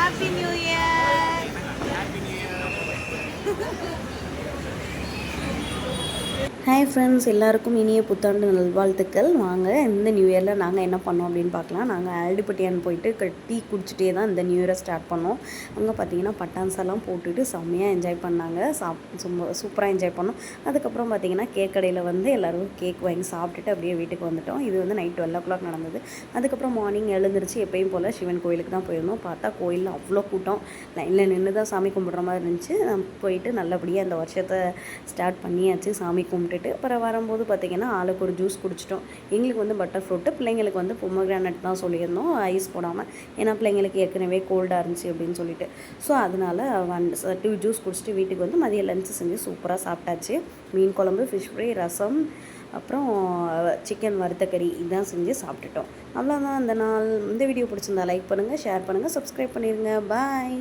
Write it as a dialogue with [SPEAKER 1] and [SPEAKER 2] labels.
[SPEAKER 1] Happy new year. Hi friends, எல்லாருக்கும் இனிய புத்தாண்டு நல்வாழ்த்துக்கள். வாங்க இந்த நியூ இயரில் நாங்கள் என்ன பண்ணோம் அப்படின்னு பார்க்கலாம். நாங்கள் ஆல்டிப்பட்டியான் போயிட்டு டீ குடிச்சிட்டே தான் இந்த நியூ இயரை ஸ்டார்ட் பண்ணோம். அங்கே பார்த்தீங்கன்னா பட்டான்ஸெல்லாம் போட்டுட்டு செம்மையாக என்ஜாய் பண்ணாங்க. சூப்பராக என்ஜாய் பண்ணோம். அதுக்கப்புறம் பார்த்தீங்கன்னா கேக் கடையில் வந்து எல்லோரும் கேக் வாங்கி சாப்பிட்டுட்டு அப்படியே வீட்டுக்கு வந்துட்டோம். இது வந்து நைட் 12 நடந்தது. அதுக்கப்புறம் மார்னிங் எழுந்திரிச்சு எப்பயும் போல் சிவன் கோயிலுக்கு தான் போயிருந்தோம். பார்த்தா கோயிலில் அவ்வளோ கூட்டம், லைனில் நின்று தான் சாமி கும்பிட்ற மாதிரி இருந்துச்சு. போயிட்டு நல்லபடியாக அந்த வருஷத்தை ஸ்டார்ட் பண்ணியாச்சு. சாமி கும்பிட்டுட்டு அப்புறம் வரும்போது பார்த்திங்கன்னா ஆளுக்கு ஒரு ஜூஸ் குடிச்சிட்டோம். எங்களுக்கு வந்து பட்டர் ஃப்ரூட்டு, பிள்ளைங்களுக்கு வந்து பொமோகிரானட் தான் சொல்லியிருந்தோம், ஐஸ் போடாமல். ஏன்னா பிள்ளைங்களுக்கு ஏற்கனவே கோல்டாக இருந்துச்சு அப்படின்னு சொல்லிட்டு. ஸோ அதனால் 2 ஜூஸ் குடிச்சிட்டு வீட்டுக்கு வந்து மதியம் லஞ்சு செஞ்சு சூப்பராக சாப்பிட்டாச்சு. மீன் குழம்பு, ஃபிஷ் ஃப்ரை, ரசம், அப்புறம் சிக்கன் வறுத்தக்கறி இதான் செஞ்சு சாப்பிட்டுட்டோம். அவ்வளோதான் அந்த நாள். இந்த வீடியோ பிடிச்சிருந்தா லைக் பண்ணுங்கள், ஷேர் பண்ணுங்கள், சப்ஸ்கிரைப் பண்ணிடுங்க. பாய்.